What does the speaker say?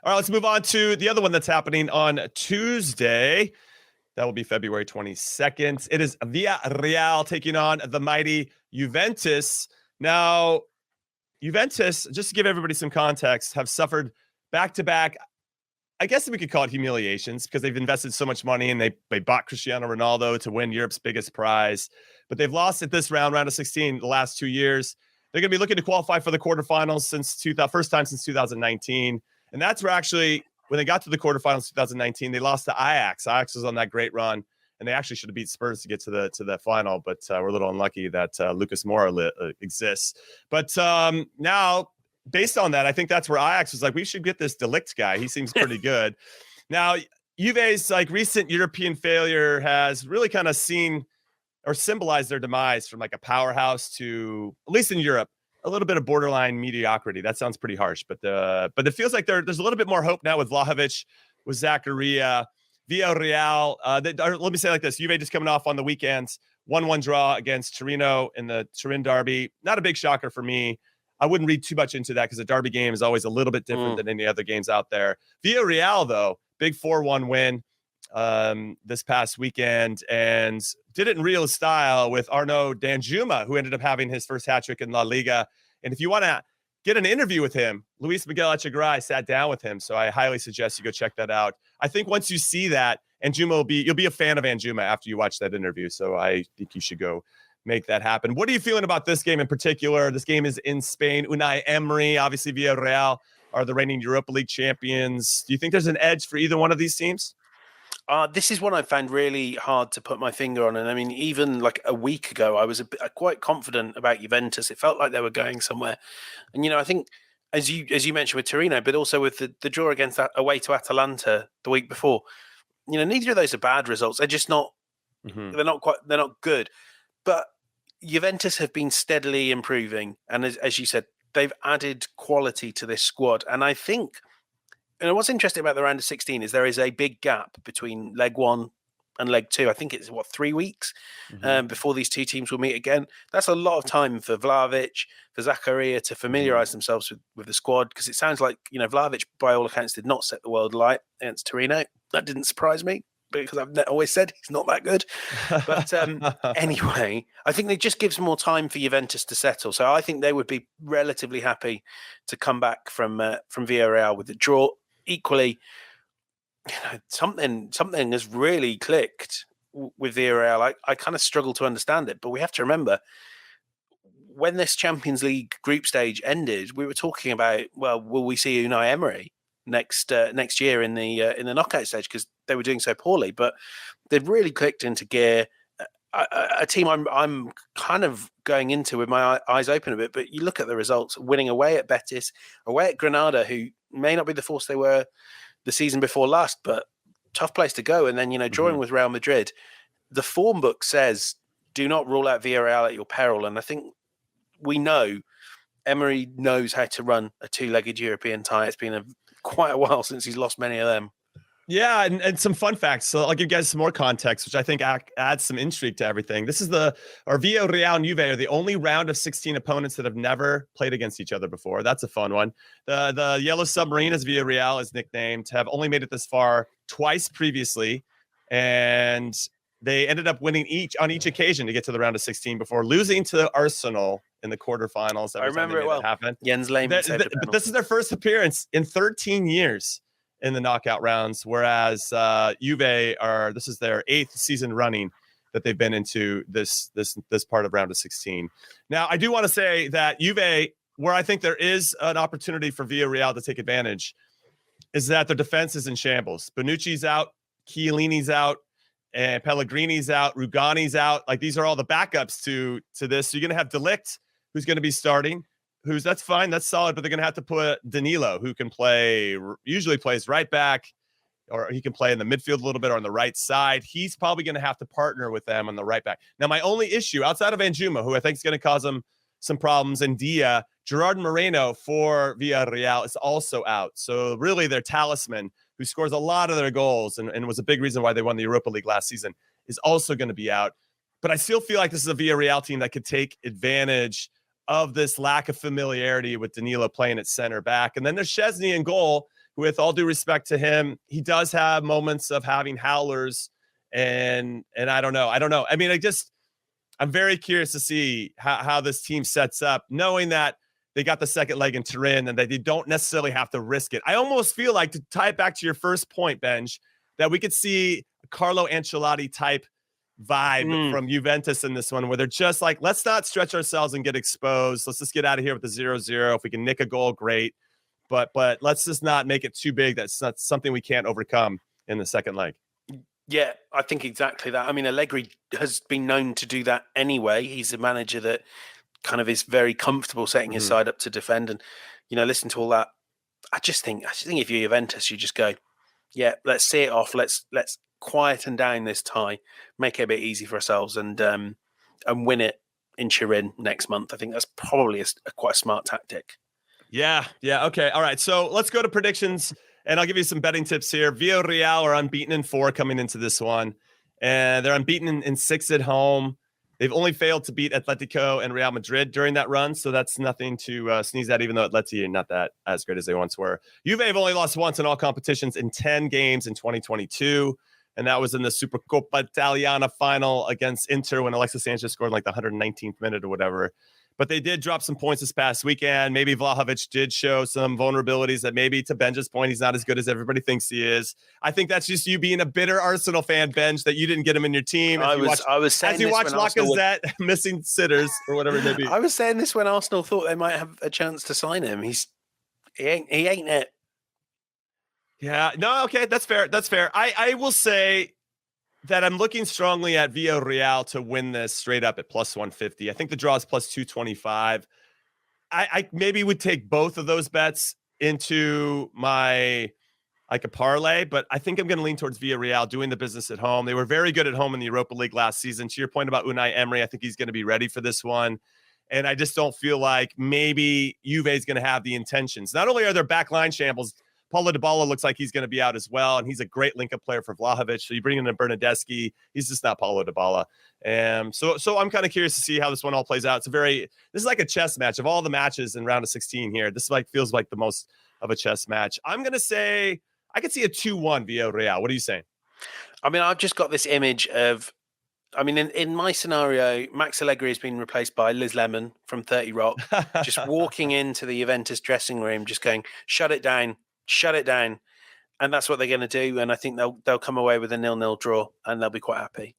All right, let's move on to the other one that's happening on Tuesday. That will be February 22nd. It is Villarreal taking on the mighty Juventus. Now, Juventus, just to give everybody some context, have suffered back-to-back, I guess we could call it humiliations, because they've invested so much money and they bought Cristiano Ronaldo to win Europe's biggest prize. But they've lost at this round of 16, the last 2 years. They're going to be looking to qualify for the quarterfinals first time since 2019. And that's where actually, when they got to the quarterfinals 2019, they lost to Ajax. Ajax was on that great run, and they actually should have beat Spurs to get to the final, but we're a little unlucky that Lucas Moura exists. But now, based on that, I think that's where Ajax was like, we should get this De Ligt guy. He seems pretty good. Now, Juve's like recent European failure has really kind of seen or symbolized their demise from like a powerhouse to, at least in Europe, a little bit of borderline mediocrity. That sounds pretty harsh, but it feels like there's a little bit more hope now with Vlahovic, with Zakaria, Villarreal. Let me say it like this: Juve just coming off on the weekends, 1-1 draw against Torino in the Turin derby. Not a big shocker for me. I wouldn't read too much into that because a derby game is always a little bit different than any other games out there. Villarreal, though, big 4-1 win this past weekend, and did it in real style with Arnaud Danjuma, who ended up having his first hat trick in La Liga. And if you want to get an interview with him, Luis Miguel Echegaray sat down with him, so I highly suggest you go check that out. I think once you see that, you'll be a fan of Danjuma after you watch that interview. So I think you should go make that happen. What are you feeling about this game in particular? This game is in Spain. Unai Emery, obviously Villarreal are the reigning Europa League champions. Do you think there's an edge for either one of these teams? This is one I found really hard to put my finger on. And I mean, even like a week ago, I was quite confident about Juventus. It felt like they were going somewhere. And, I think, as you mentioned with Torino, but also with the draw against away to Atalanta the week before, neither of those are bad results. They're just not, they're not good. But Juventus have been steadily improving. And as you said, they've added quality to this squad. And I think, and what's interesting about the round of 16 is there is a big gap between leg 1 and leg 2. I think it's 3 weeks before these two teams will meet again. That's a lot of time for Vlahovic, for Zakaria to familiarise themselves with the squad, because it sounds like, Vlahovic, by all accounts, did not set the world alight against Torino. That didn't surprise me, because I've always said he's not that good. But anyway, I think it just gives more time for Juventus to settle. So I think they would be relatively happy to come back from Villarreal with the draw. Equally, something has really clicked with Villarreal. I kind of struggle to understand it, but we have to remember, when this Champions League group stage ended, we were talking about, well, will we see Unai Emery next year in the knockout stage, because they were doing so poorly? But they've really clicked into gear. A team I'm kind of going into with my eyes open a bit, but you look at the results: winning away at Betis, away at Granada, who may not be the force they were the season before last, but tough place to go. And then, drawing with Real Madrid. The form book says, do not rule out Villarreal at your peril. And I think we know Emery knows how to run a two-legged European tie. It's been quite a while since he's lost many of them. Yeah, and some fun facts. So I'll give you guys some more context, which I think adds some intrigue to everything. This is Villarreal and Juve are the only round of 16 opponents that have never played against each other before. That's a fun one. The Yellow Submarine, as Villarreal is nicknamed, have only made it this far twice previously, and they ended up winning on each occasion to get to the round of 16 before losing to Arsenal in the quarterfinals. I remember it well. Jens Lehmann saved the penalty. But this is their first appearance in 13 years in the knockout rounds, whereas this is their 8th season running that they've been into this part of round of 16. Now, I do want to say that Juve, where I think there is an opportunity for Villarreal to take advantage, is that their defense is in shambles. Bonucci's out, Chiellini's out, and Pellegrini's out, Rugani's out. Like, these are all the backups to this. So you're going to have De Ligt, who's going to be starting. That's fine, that's solid, but they're going to have to put Danilo, who usually plays right back, or he can play in the midfield a little bit or on the right side. He's probably going to have to partner with them on the right back. Now, my only issue, outside of Danjuma, who I think is going to cause them some problems, and Gerard Moreno for Villarreal is also out. So really their talisman, who scores a lot of their goals and was a big reason why they won the Europa League last season, is also going to be out. But I still feel like this is a Villarreal team that could take advantage of this lack of familiarity with Danilo playing at center back. And then there's Szczesny in goal, with all due respect to him, he does have moments of having howlers, and I don't know. I mean, I'm very curious to see how this team sets up, knowing that they got the second leg in Turin and that they don't necessarily have to risk it. I almost feel like, to tie it back to your first point, Benge, that we could see a Carlo Ancelotti type vibe from Juventus in this one, where they're just like, let's not stretch ourselves and get exposed. Let's just get out of here with the 0-0. If we can nick a goal, great. But let's just not make it too big. That's not something we can't overcome in the second leg. Yeah, I think exactly that. I mean, Allegri has been known to do that anyway. He's a manager that kind of is very comfortable setting his side up to defend. And, listen to all that. I just think if you're Juventus, you just go, yeah, let's see it off. Let's quieten down this tie, make it a bit easy for ourselves, and win it in Turin next month. I think that's probably quite a smart tactic. Yeah. Okay. All right. So let's go to predictions, and I'll give you some betting tips here. Villarreal are unbeaten in 4 coming into this one, and they're unbeaten in 6 at home. They've only failed to beat Atletico and Real Madrid during that run, so that's nothing to sneeze at, even though Atleti are not that as great as they once were. Juve have only lost once in all competitions in 10 games in 2022, and that was in the Supercoppa Italiana final against Inter when Alexis Sanchez scored like the 119th minute or whatever. But they did drop some points this past weekend. Maybe Vlahovic did show some vulnerabilities that maybe, to Benge's point, he's not as good as everybody thinks he is. I think that's just you being a bitter Arsenal fan, Benge, that you didn't get him in your team. I was saying as you watch Lacazette missing sitters or whatever it may be. I was saying this when Arsenal thought they might have a chance to sign him. He ain't it. Yeah, no, okay, that's fair. I will say that I'm looking strongly at Villarreal to win this straight up at plus 150. I think the draw is plus 225. I maybe would take both of those bets into my a parlay, but I think I'm going to lean towards Villarreal doing the business at home. They were very good at home in the Europa League last season. To your point about Unai Emery, I think he's going to be ready for this one. And I just don't feel like maybe Juve is going to have the intentions. Not only are their backline shambles, Paulo Dybala looks like he's going to be out as well, and he's a great link-up player for Vlahovic. So you bring in a Bernardeschi, he's just not Paulo Dybala. So I'm kind of curious to see how this one all plays out. This is like a chess match. Of all the matches in round of 16 here, this feels like the most of a chess match. I'm going to say I could see a 2-1 Villarreal. What are you saying? I mean, I've just got this image of, in my scenario, Max Allegri has been replaced by Liz Lemon from 30 Rock, just walking into the Juventus dressing room, just going, shut it down. And that's what they're going to do. And I think they'll come away with a 0-0 draw, and they'll be quite happy.